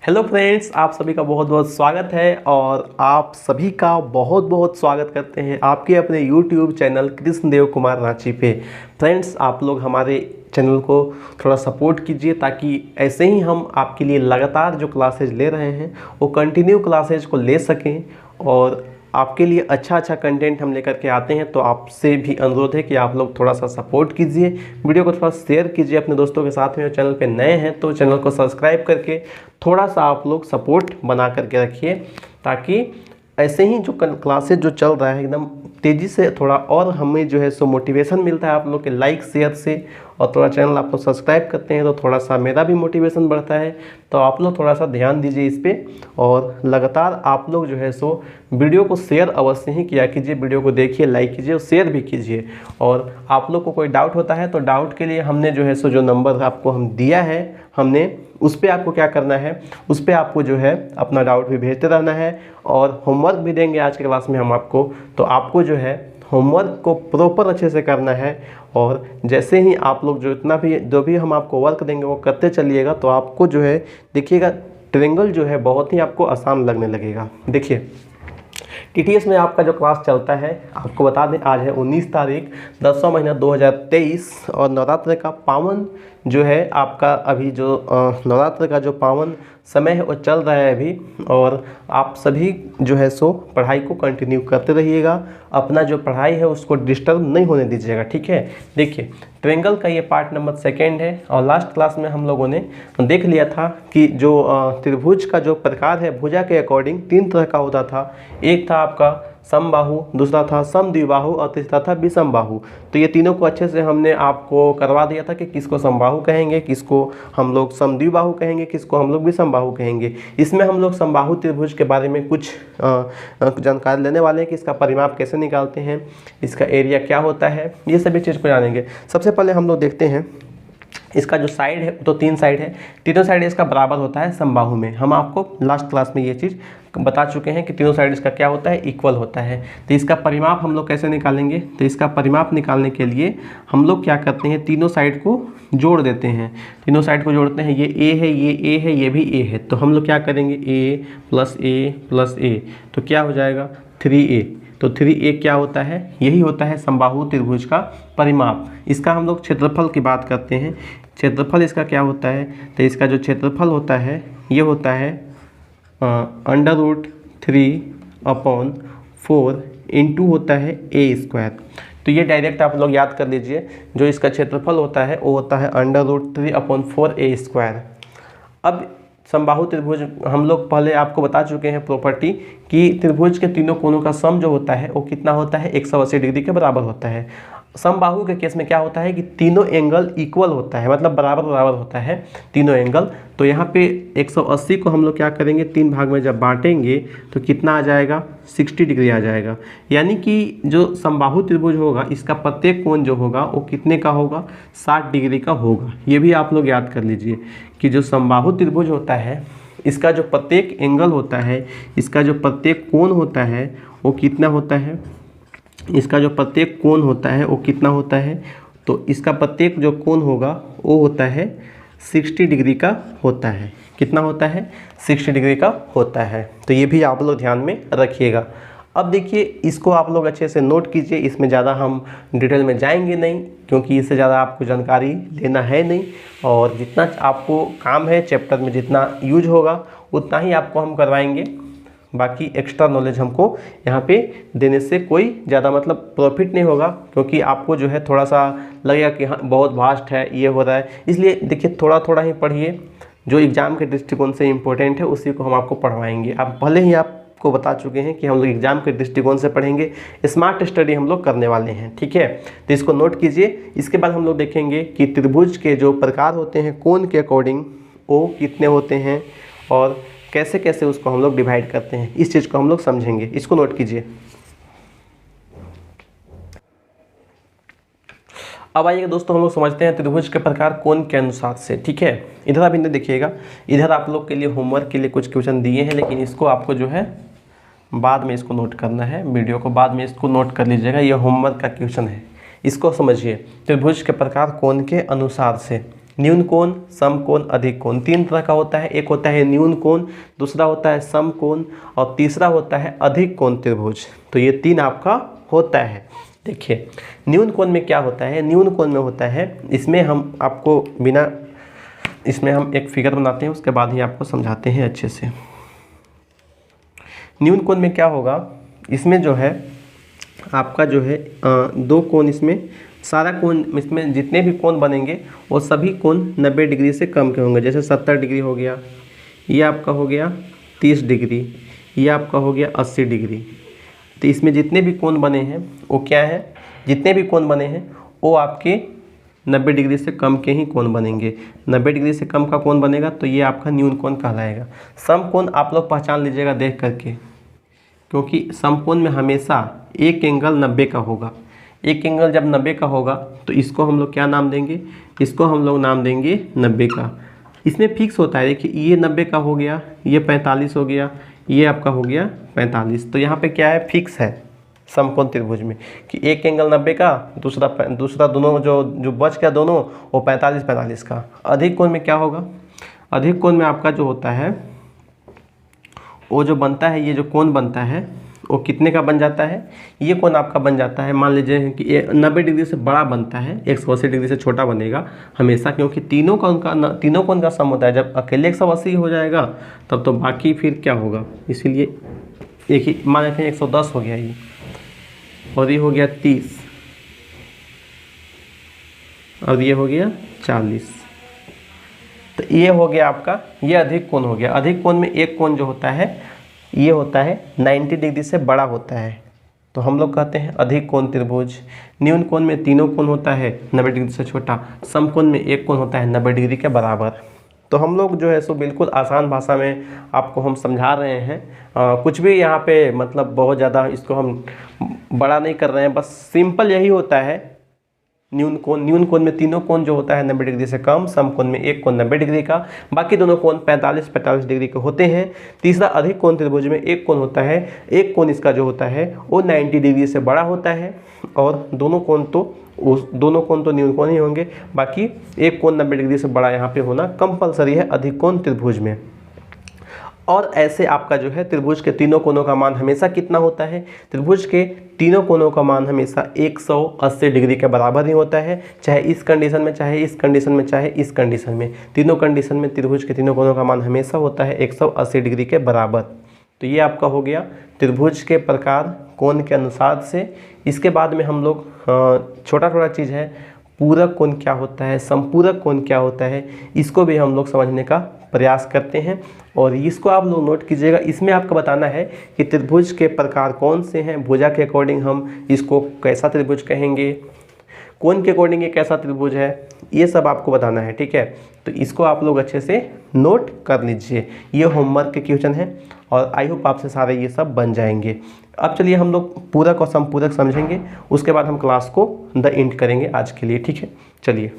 Hello friends, आप सभी का बहुत बहुत स्वागत है और आप सभी का बहुत बहुत स्वागत करते हैं आपके अपने यूट्यूब चैनल कृष्णदेव कुमार रांची पे। फ्रेंड्स, आप लोग हमारे चैनल को थोड़ा सपोर्ट कीजिए ताकि ऐसे ही हम आपके लिए लगातार जो क्लासेज ले रहे हैं वो कंटिन्यू क्लासेज को ले सकें और आपके लिए अच्छा कंटेंट हम लेकर के आते हैं। तो आपसे भी अनुरोध है कि आप लोग थोड़ा सा सपोर्ट कीजिए, वीडियो को थोड़ा शेयर कीजिए अपने दोस्तों के साथ में। चैनल पे नए हैं तो चैनल को सब्सक्राइब करके थोड़ा सा आप लोग सपोर्ट बना करके रखिए ताकि ऐसे ही जो क्लासेज जो चल रहा है एकदम तेज़ी से थोड़ा और हमें जो है सो मोटिवेशन मिलता है आप लोग के लाइक शेयर से। और थोड़ा चैनल आप लोग सब्सक्राइब करते हैं तो थोड़ा सा मेरा भी मोटिवेशन बढ़ता है। तो आप लोग थोड़ा सा ध्यान दीजिए इस पर और लगातार आप लोग जो है सो वीडियो को शेयर अवश्य ही किया कीजिए। वीडियो को देखिए, लाइक कीजिए और शेयर भी कीजिए। और आप लोग को कोई डाउट होता है तो डाउट के लिए हमने जो है सो जो नंबर आपको हम दिया है हमने उस पर आपको क्या करना है, उस पर आपको जो है अपना डाउट भी भेजते रहना है और होमवर्क भी देंगे आज के क्लास में हम आपको। तो आपको जो है होमवर्क को प्रॉपर अच्छे से करना है और जैसे ही आप लोग जो भी हम आपको वर्क देंगे वो करते चलिएगा तो आपको जो है देखिएगा ट्रायंगल जो है बहुत ही आपको आसान लगने लगेगा। देखिए टीटीएस में आपका जो क्लास चलता है, आपको बता दें आज है 19 तारीख 10वां महीना 2023 और नवरात्र का पावन जो है आपका अभी जो नवरात्र का जो पावन समय है वो चल रहा है अभी। और आप सभी जो है सो पढ़ाई को कंटिन्यू करते रहिएगा, अपना जो पढ़ाई है उसको डिस्टर्ब नहीं होने दीजिएगा, ठीक है। देखिए ट्रायंगल का ये पार्ट नंबर 2 है और लास्ट क्लास में हम लोगों ने देख लिया था कि जो त्रिभुज का जो प्रकार है भुजा के अकॉर्डिंग 3 तरह का होता था। एक था आपका समबाहु, दूसरा था समद्विबाहु और तीसरा था विषमबाहु। तो ये तीनों को अच्छे से हमने आपको करवा दिया था कि किसको समबाहु कहेंगे, किसको हम लोग समद्विबाहु कहेंगे, किसको हम लोग विषमबाहु कहेंगे। इसमें हम लोग समबाहु त्रिभुज के बारे में कुछ जानकारी लेने वाले हैं कि इसका परिमाप कैसे निकालते हैं, इसका एरिया क्या होता है, ये सभी चीज़ को जानेंगे। सबसे पहले हम लोग देखते हैं इसका जो साइड है तो 3 साइड है, तीनों साइड इसका बराबर होता है समबाहु में। हम आपको लास्ट क्लास में ये चीज़ बता चुके हैं कि तीनों साइड इसका क्या होता है, इक्वल होता है। तो इसका परिमाप हम लोग कैसे निकालेंगे, तो इसका परिमाप निकालने के लिए हम लोग क्या करते हैं, तीनों साइड को जोड़ देते हैं। तीनों साइड को जोड़ते हैं, ये ए है, ये ए है, ये भी ए है। तो हम लोग क्या करेंगे, ए प्लस ए तो क्या हो जाएगा 3a। तो 3a क्या होता है, यही होता है समबाहु त्रिभुज का परिमाप। इसका हम लोग क्षेत्रफल की बात करते हैं। क्षेत्रफल इसका क्या होता है, तो इसका जो क्षेत्रफल होता है ये होता है √3/4 इंटू होता है a²। तो ये डायरेक्ट आप लोग याद कर लीजिए, जो इसका क्षेत्रफल होता है वो होता है √3/4 a²। अब समबाहु त्रिभुज हम लोग पहले आपको बता चुके हैं प्रॉपर्टी कि त्रिभुज के तीनों कोनों का सम जो होता है वो कितना होता है, 180 डिग्री के बराबर होता है। समबाहु के केस में क्या होता है कि तीनों एंगल इक्वल होता है, मतलब बराबर होता है तीनों एंगल। तो यहाँ पे 180 को हम लोग क्या करेंगे, 3 भाग में जब बांटेंगे तो कितना आ जाएगा, 60 डिग्री आ जाएगा। यानी कि जो समबाहु त्रिभुज होगा इसका प्रत्येक कोण जो होगा वो कितने का होगा, 60 डिग्री का होगा। ये भी आप लोग याद कर लीजिए कि जो समबाहु त्रिभुज होता है इसका जो प्रत्येक एंगल होता है, इसका जो प्रत्येक कोण होता है वो कितना होता है, इसका जो प्रत्येक कोण होता है वो कितना होता है, तो इसका प्रत्येक जो कोण होगा वो होता है 60 डिग्री का होता है। कितना होता है, 60 डिग्री का होता है। तो ये भी आप लोग ध्यान में रखिएगा। अब देखिए इसको आप लोग अच्छे से नोट कीजिए, इसमें ज़्यादा हम डिटेल में जाएंगे नहीं क्योंकि इससे ज़्यादा आपको जानकारी लेना है नहीं। और जितना आपको काम है चैप्टर में जितना यूज होगा उतना ही आपको हम करवाएंगे। बाकी एक्स्ट्रा नॉलेज हमको यहाँ पे देने से कोई ज़्यादा मतलब प्रॉफिट नहीं होगा, क्योंकि आपको जो है थोड़ा सा लगेगा कि हाँ बहुत वास्ट है, ये हो रहा है। इसलिए देखिए थोड़ा थोड़ा ही पढ़िए, जो एग्ज़ाम के दृष्टिकोण से इम्पोर्टेंट है उसी को हम आपको पढ़वाएंगे। आप पहले ही आपको बता चुके हैं कि हम लोग एग्ज़ाम के दृष्टिकोण से पढ़ेंगे, स्मार्ट स्टडी हम लोग करने वाले हैं, ठीक है। तो इसको नोट कीजिए। इसके बाद हम लोग देखेंगे कि त्रिभुज के जो प्रकार होते हैं कोण के अकॉर्डिंग वो कितने होते हैं और कैसे कैसे उसको हम लोग डिवाइड करते हैं, इस चीज़ को हम लोग समझेंगे। इसको नोट कीजिए। अब आइए दोस्तों हम लोग समझते हैं त्रिभुज के प्रकार कोण के अनुसार से, ठीक है। इधर आप इन्हें देखिएगा, इधर आप लोग के लिए होमवर्क के लिए कुछ क्वेश्चन दिए हैं, लेकिन इसको आपको जो है बाद में इसको नोट करना है, वीडियो को बाद में इसको नोट कर लीजिएगा। ये होमवर्क का क्वेश्चन है, इसको समझिए। त्रिभुज के प्रकार कोण के अनुसार से न्यून कोण, सम कोण, अधिक कोण, तीन तरह का होता है। एक होता है न्यून कोण, दूसरा होता है सम कोण और तीसरा होता है अधिक कोण त्रिभुज। तो ये तीन आपका होता है। देखिए न्यून कोण में क्या होता है, न्यून कोण में होता है, इसमें हम आपको बिना, इसमें हम एक फिगर बनाते हैं उसके बाद ही आपको समझाते हैं अच्छे से। न्यून कोण में क्या होगा, इसमें जो है आपका जो है दो कोण, इसमें सारा कोण, इसमें जितने भी कोण बनेंगे वो सभी कोण 90 डिग्री से कम के होंगे। जैसे 70 डिग्री हो गया, ये आपका हो गया 30 डिग्री, ये आपका हो गया 80 डिग्री। तो इसमें जितने भी कोण बने हैं वो क्या है, जितने भी कोण बने हैं वो आपके 90 डिग्री से कम के ही कोण बनेंगे। 90 डिग्री से कम का कोण बनेगा तो ये आपका न्यून कोण कहलाएगा। सम कोण आप लोग पहचान लीजिएगा देख करके, क्योंकि समकोण में हमेशा एक एंगल 90 का होगा। एक एंगल जब 90 का होगा तो इसको हम लोग क्या नाम देंगे, इसको हम लोग नाम देंगे 90 का। इसमें फिक्स होता है, देखिए ये 90 का हो गया, ये 45 हो गया, ये आपका हो गया 45। तो यहाँ पे क्या है, फिक्स है समकोण त्रिभुज में कि एक एंगल 90 का, दूसरा दोनों जो बच गया दोनों वो 45 का। अधिक कोण में क्या होगा, अधिक कोण में आपका जो होता है वो जो बनता है, ये जो कोण बनता है वो कितने का बन जाता है, ये कोण आपका बन जाता है, मान लीजिए कि 90 डिग्री से बड़ा बनता है, 180 डिग्री से छोटा बनेगा हमेशा, क्योंकि तीनों कोण का सम होता है। जब अकेले 180 हो जाएगा तब तो बाकी फिर क्या होगा, इसीलिए एक ही मान लेते हैं 110 हो गया ये, और ये हो गया 30, और ये हो गया 40। तो ये हो गया आपका, ये अधिक कोण हो गया। अधिक कोण में एक कोण जो होता है ये होता है 90 डिग्री से बड़ा होता है, तो हम लोग कहते हैं अधिक कोण त्रिभुज। न्यून कोण में तीनों कोण होता है 90 डिग्री से छोटा, सम कोण में एक कोण होता है 90 डिग्री के बराबर। तो हम लोग जो है सो बिल्कुल आसान भाषा में आपको हम समझा रहे हैं, कुछ भी यहाँ पे मतलब बहुत ज़्यादा इसको हम बड़ा नहीं कर रहे हैं, बस सिंपल यही होता है। न्यून कोण में तीनों कोण जो होता है 90 डिग्री से कम, सम कोण में एक कोण 90 डिग्री का, बाकी दोनों कोण 45 डिग्री के होते हैं। तीसरा अधिक कोण त्रिभुज में एक कोण होता है, एक कोण इसका जो होता है वो 90 डिग्री से बड़ा होता है, और दोनों कोण तो न्यून कोण ही होंगे, बाकी एक कोण 90 डिग्री से बड़ा यहाँ पे होना कंपलसरी है अधिक कोण त्रिभुज में। और ऐसे आपका जो है त्रिभुज के तीनों कोणों का मान हमेशा कितना होता है, त्रिभुज के तीनों कोणों का मान हमेशा 180 डिग्री के बराबर ही होता है, चाहे इस कंडीशन में, चाहे इस कंडीशन में, चाहे इस कंडीशन में। तीनों कंडीशन में त्रिभुज के तीनों कोणों का मान हमेशा होता है 180 डिग्री के बराबर। तो ये आपका हो गया त्रिभुज के प्रकार कोण के अनुसार से। इसके बाद में हम लोग छोटा चीज़ है, पूरक कोण क्या होता है, संपूरक कोण क्या होता है, इसको भी हम लोग समझने का प्रयास करते हैं। और इसको आप लोग नोट कीजिएगा, इसमें आपको बताना है कि त्रिभुज के प्रकार कौन से हैं, भुजा के अकॉर्डिंग हम इसको कैसा त्रिभुज कहेंगे, कोण के अकॉर्डिंग ये कैसा त्रिभुज है, ये सब आपको बताना है, ठीक है। तो इसको आप लोग अच्छे से नोट कर लीजिए, ये होमवर्क के क्वेश्चन है और आई होप आपसे सारे ये सब बन जाएंगे। अब चलिए हम लोग पूरक और संपूरक समझेंगे, उसके बाद हम क्लास को द एंड करेंगे आज के लिए, ठीक है। चलिए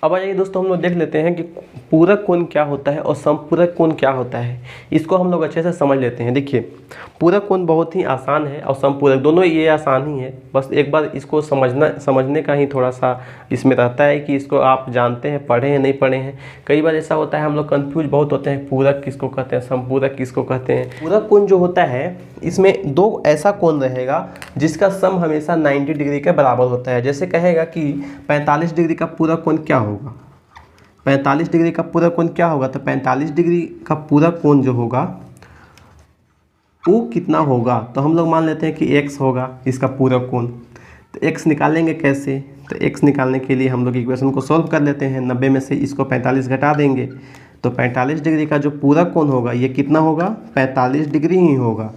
अब आइए दोस्तों, हम लोग देख लेते हैं कि पूरक कोण क्या होता है और संपूरक कोण क्या होता है, इसको हम लोग अच्छे से समझ लेते हैं। देखिए पूरक कोण बहुत ही आसान है और संपूरक दोनों ये आसान ही है, बस एक बार इसको समझने का ही थोड़ा सा इसमें रहता है कि इसको आप जानते हैं, पढ़े हैं, नहीं पढ़े हैं। कई बार ऐसा होता है हम लोग कन्फ्यूज बहुत होते हैं, पूरक किसको कहते हैं, संपूरक किसको कहते हैं। पूरक कोण जो होता है इसमें दो ऐसा कोण रहेगा जिसका सम हमेशा 90 डिग्री के बराबर होता है। जैसे कहेगा कि 45 डिग्री का पूरक कोण क्या होगा, 45 डिग्री का पूरक कोण क्या होगा, तो 45 डिग्री का पूरक कोण जो होगा वो कितना होगा, तो हम लोग मान लेते हैं कि x होगा इसका पूरक कोण। तो x निकालेंगे कैसे, तो x निकालने के लिए हम लोग इक्वेशन को सॉल्व कर लेते हैं। 90 में से इसको 45 घटा देंगे तो 45 डिग्री का जो पूरक कोण होगा ये कितना होगा, 45 डिग्री ही होगा।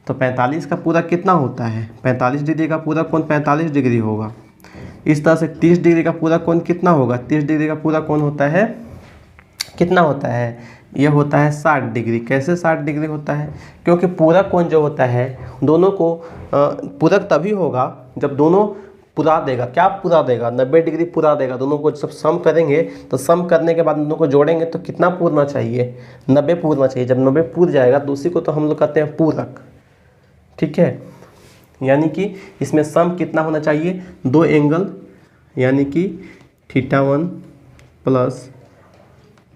तो 45 का पूरक कितना होता है, 45 डिग्री का पूरक कोण 45 डिग्री होगा। इस तरह से 30 डिग्री का पूरक कोण कितना होगा, 30 डिग्री का पूरक कोण होता है कितना होता है, ये होता है 60 डिग्री। कैसे 60 डिग्री होता है, क्योंकि पूरक कोण जो होता है दोनों को पूरक तभी होगा जब दोनों पूरा देगा। क्या पूरा देगा, 90 डिग्री पूरा देगा। दोनों को जब सम करेंगे तो सम करने के बाद दोनों को जोड़ेंगे तो कितना पूरना चाहिए, 90 पूरना चाहिए। जब 90 पूर जाएगा तो उसी को तो हम लोग कहते हैं पूरक, ठीक है। यानी कि इसमें सम कितना होना चाहिए, 2 एंगल यानी कि θ1 प्लस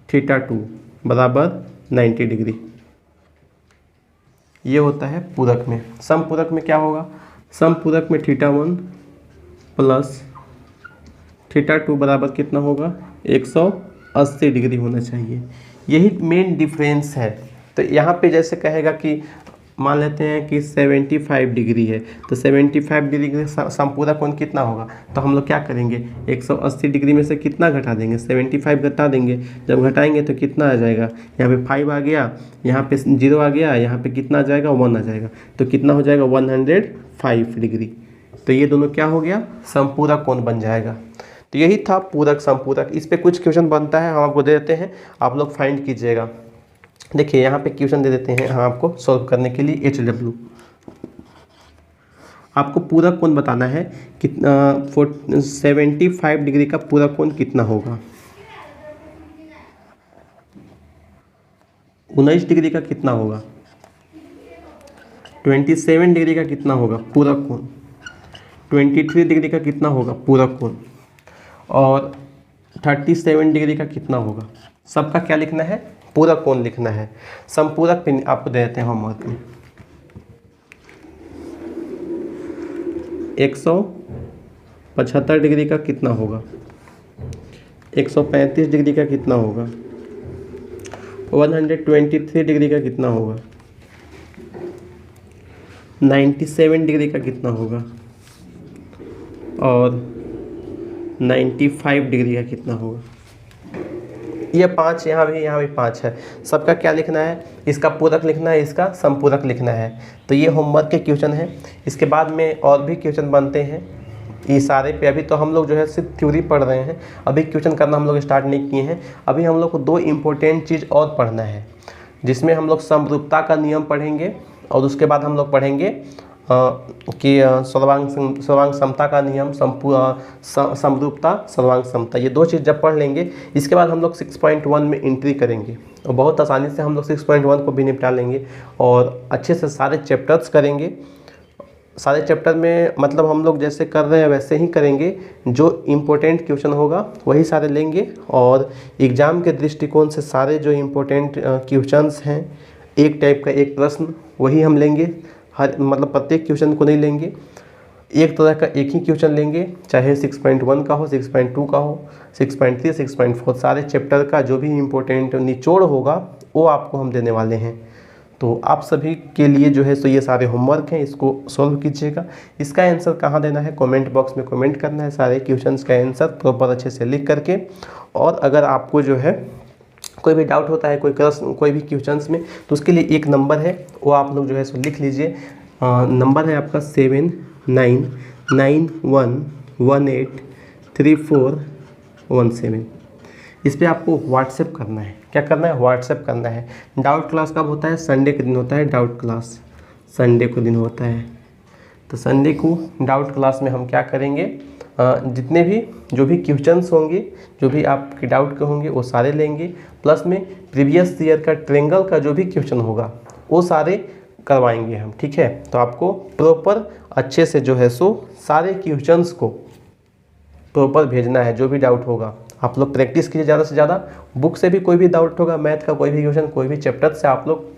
θ2 बराबर 90 डिग्री। ये होता है पूरक में। सम पूरक में क्या होगा, सम पूरक में θ1 प्लस θ2 बराबर कितना होगा, 180 डिग्री होना चाहिए। यही मेन डिफरेंस है। तो यहाँ पे जैसे कहेगा कि मान लेते हैं कि 75 डिग्री है, तो 75 डिग्री का समपूरक कोण कितना होगा, तो हम लोग क्या करेंगे, 180 डिग्री में से कितना घटा देंगे, 75 घटा देंगे। जब घटाएंगे तो कितना आ जाएगा, यहाँ पे 5 आ गया, यहाँ पे 0 आ गया, यहाँ पे कितना आ जाएगा, 1 आ जाएगा, तो कितना हो जाएगा 105 डिग्री। तो ये दोनों क्या हो गया, समपूरक कोण बन जाएगा। तो यही था पूरक समपूरक। इस पर कुछ क्वेश्चन बनता है, हम आपको दे देते हैं, आप लोग फाइंड कीजिएगा। देखिए यहाँ पे क्वेश्चन दे देते हैं हम आपको सॉल्व करने के लिए। HW आपको पूरक कोण बताना है, कितना 75 डिग्री का पूरक कोण कितना होगा, 19 डिग्री का कितना होगा, 27 डिग्री का कितना होगा पूरक कोण, 23 डिग्री का कितना होगा पूरक कोण, और 37 डिग्री का कितना होगा। सबका क्या लिखना है, पूरक कोण लिखना है। समपूरक पे आपको दे देते हैं होमवर्क में। 175 डिग्री का कितना होगा, 135 डिग्री का कितना होगा, 123 डिग्री का कितना होगा, 97 डिग्री का कितना होगा, और 95 डिग्री का कितना होगा। ये 5 यहाँ भी 5 है। सबका क्या लिखना है, इसका पूरक लिखना है, इसका समपूरक लिखना है। तो ये होमवर्क के क्वेश्चन है। इसके बाद में और भी क्वेश्चन बनते हैं ये सारे पे। अभी तो हम लोग जो है सिर्फ थ्योरी पढ़ रहे हैं, अभी क्वेश्चन करना हम लोग स्टार्ट नहीं किए हैं। अभी हम लोग को 2 इम्पोर्टेंट चीज़ और पढ़ना है, जिसमें हम लोग समरूपता का नियम पढ़ेंगे, और उसके बाद हम लोग पढ़ेंगे कि सर्वांग समता का नियम, समरूपता, सर्वांग समता। ये 2 चीज़ जब पढ़ लेंगे, इसके बाद हम लोग 6.1 में एंट्री करेंगे, और बहुत आसानी से हम लोग 6.1 को भी निपटा लेंगे, और अच्छे से सारे चैप्टर्स करेंगे। सारे चैप्टर में मतलब हम लोग जैसे कर रहे हैं वैसे ही करेंगे, जो इम्पोर्टेंट क्वेश्चन होगा वही सारे लेंगे, और एग्ज़ाम के दृष्टिकोण से सारे जो इम्पोर्टेंट क्वेश्चंस हैं, एक टाइप का एक प्रश्न वही हम लेंगे। हर मतलब प्रत्येक क्वेश्चन को नहीं लेंगे, एक तरह का एक ही क्वेश्चन लेंगे, चाहे 6.1 का हो, 6.2 का हो, 6.3, 6.4, सारे चैप्टर का जो भी इम्पोर्टेंट निचोड़ होगा वो आपको हम देने वाले हैं। तो आप सभी के लिए जो है सो ये सारे होमवर्क हैं, इसको सॉल्व कीजिएगा। इसका आंसर कहाँ देना है, कमेंट बॉक्स में कमेंट करना है, सारे क्वेश्चंस का आंसर प्रॉपर अच्छे से लिख करके। और अगर आपको जो है कोई भी डाउट होता है, कोई भी क्वेश्चंस में, तो उसके लिए एक नंबर है, वो आप लोग जो है सो लिख लीजिए। नंबर है आपका 7991183417। इस पर आपको व्हाट्सएप करना है। क्या करना है, व्हाट्सएप करना है। डाउट क्लास कब होता है, संडे के दिन होता है डाउट क्लास, संडे को दिन होता है। तो संडे को डाउट क्लास में हम क्या करेंगे, जितने भी जो भी क्वेश्चंस होंगे, जो भी आपके डाउट के होंगे वो सारे लेंगे, प्लस में प्रीवियस ईयर का ट्रायंगल का जो भी क्वेश्चन होगा वो सारे करवाएंगे हम, ठीक है। तो आपको प्रॉपर अच्छे से जो है सो सारे क्वेश्चंस को प्रॉपर भेजना है। जो भी डाउट होगा आप लोग प्रैक्टिस कीजिए ज़्यादा से ज़्यादा। बुक से भी कोई भी डाउट होगा, मैथ का कोई भी क्वेश्चन, कोई भी चैप्टर से आप लोग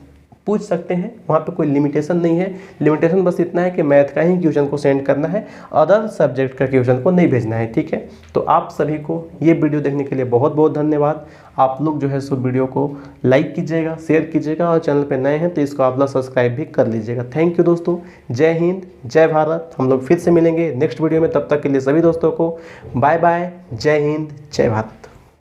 पूछ सकते हैं, वहाँ पे कोई लिमिटेशन नहीं है। लिमिटेशन बस इतना है कि मैथ का ही क्वेश्चन को सेंड करना है, अदर सब्जेक्ट का क्वेश्चन को नहीं भेजना है, ठीक है। तो आप सभी को ये वीडियो देखने के लिए बहुत बहुत धन्यवाद। आप लोग जो है सो वीडियो को लाइक कीजिएगा, शेयर कीजिएगा, और चैनल पे नए हैं तो इसको आप लोग सब्सक्राइब भी कर लीजिएगा। थैंक यू दोस्तों, जय हिंद, जय भारत। हम लोग फिर से मिलेंगे नेक्स्ट वीडियो में, तब तक के लिए सभी दोस्तों को बाय बाय, जय हिंद, जय भारत।